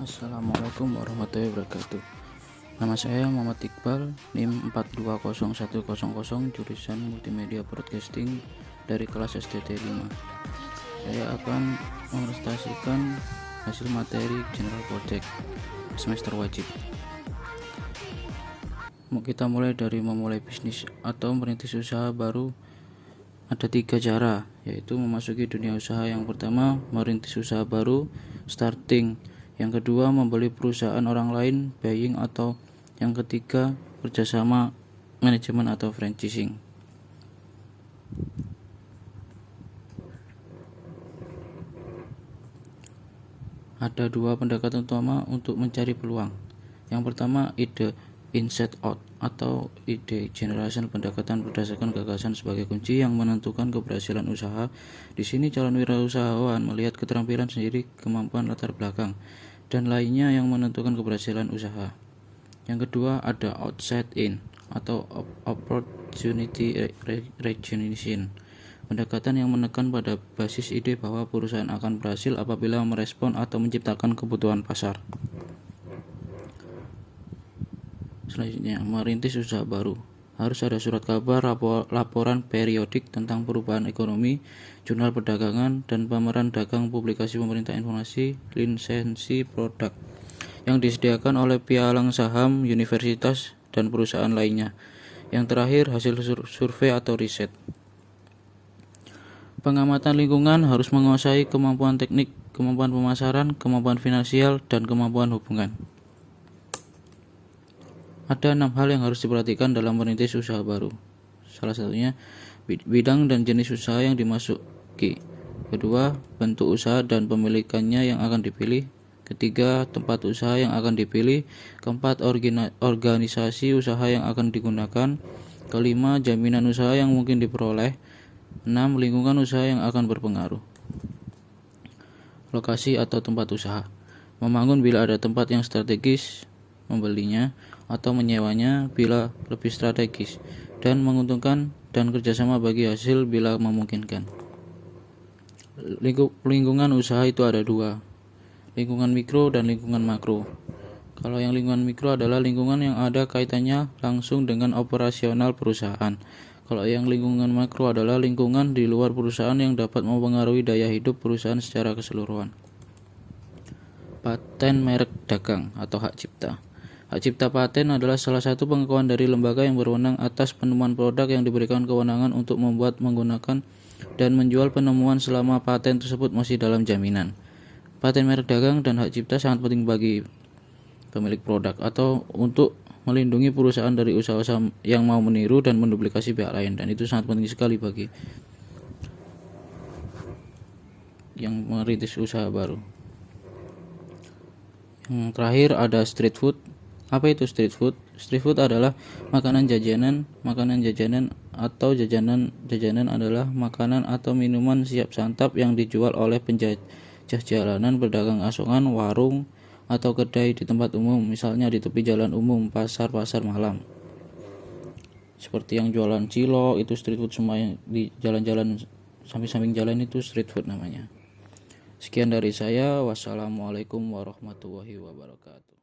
Assalamualaikum warahmatullahi wabarakatuh. Nama saya Muhammad Iqbal, NIM 420100, jurusan Multimedia Broadcasting dari kelas STT 5. Saya akan mepresentasikan hasil materi General Project semester wajib. Kita mulai dari memulai bisnis atau merintis usaha baru. Ada 3 cara, yaitu memasuki dunia usaha. Yang pertama, merintis usaha baru, starting. Yang kedua, membeli perusahaan orang lain, buying. Atau yang ketiga, kerjasama, manajemen atau franchising. Ada 2 pendekatan utama untuk mencari peluang. Yang pertama, ide inside out atau ide generation, pendekatan berdasarkan gagasan sebagai kunci yang menentukan keberhasilan usaha. Di sini calon wirausahawan melihat keterampilan sendiri, kemampuan, latar belakang, dan lainnya yang menentukan keberhasilan usaha. Yang kedua, ada outside in atau opportunity recognition, pendekatan yang menekan pada basis ide bahwa perusahaan akan berhasil apabila merespon atau menciptakan kebutuhan pasar. Selanjutnya, merintis usaha baru. Harus ada surat kabar, laporan periodik tentang perubahan ekonomi, jurnal perdagangan, dan pameran dagang, publikasi pemerintah, informasi, lisensi produk yang disediakan oleh pialang saham, universitas, dan perusahaan lainnya. Yang terakhir, hasil survei atau riset. Pengamatan lingkungan harus menguasai kemampuan teknik, kemampuan pemasaran, kemampuan finansial, dan kemampuan hubungan. Ada 6 hal yang harus diperhatikan dalam merintis usaha baru. Salah satunya, bidang dan jenis usaha yang dimasuki. Kedua, bentuk usaha dan pemilikannya yang akan dipilih. Ketiga, tempat usaha yang akan dipilih. Keempat, organisasi usaha yang akan digunakan. Kelima, jaminan usaha yang mungkin diperoleh. 6, lingkungan usaha yang akan berpengaruh. Lokasi atau tempat usaha. Membangun bila ada tempat yang strategis, membelinya atau menyewanya bila lebih strategis dan menguntungkan, dan kerjasama bagi hasil bila memungkinkan. Lingkungan usaha itu ada 2, lingkungan mikro dan lingkungan makro. Kalau yang lingkungan mikro adalah lingkungan yang ada kaitannya langsung dengan operasional perusahaan. Kalau yang lingkungan makro adalah lingkungan di luar perusahaan yang dapat mempengaruhi daya hidup perusahaan secara keseluruhan. Paten merek dagang atau hak cipta. Hak cipta paten adalah salah satu pengakuan dari lembaga yang berwenang atas penemuan produk yang diberikan kewenangan untuk membuat, menggunakan, dan menjual penemuan selama paten tersebut masih dalam jaminan. Paten merek dagang dan hak cipta sangat penting bagi pemilik produk atau untuk melindungi perusahaan dari usaha-usaha yang mau meniru dan menduplikasi pihak lain, dan itu sangat penting sekali bagi yang merintis usaha baru. Yang terakhir ada street food. Apa itu street food? Street food adalah makanan jajanan. Makanan jajanan atau jajanan adalah makanan atau minuman siap santap yang dijual oleh penjajah jalanan, pedagang asongan, warung, atau kedai di tempat umum, misalnya di tepi jalan umum, pasar malam. Seperti yang jualan cilok, itu street food. Semua yang di jalan-jalan, samping-samping jalan itu street food namanya. Sekian dari saya. Wassalamualaikum warahmatullahi wabarakatuh.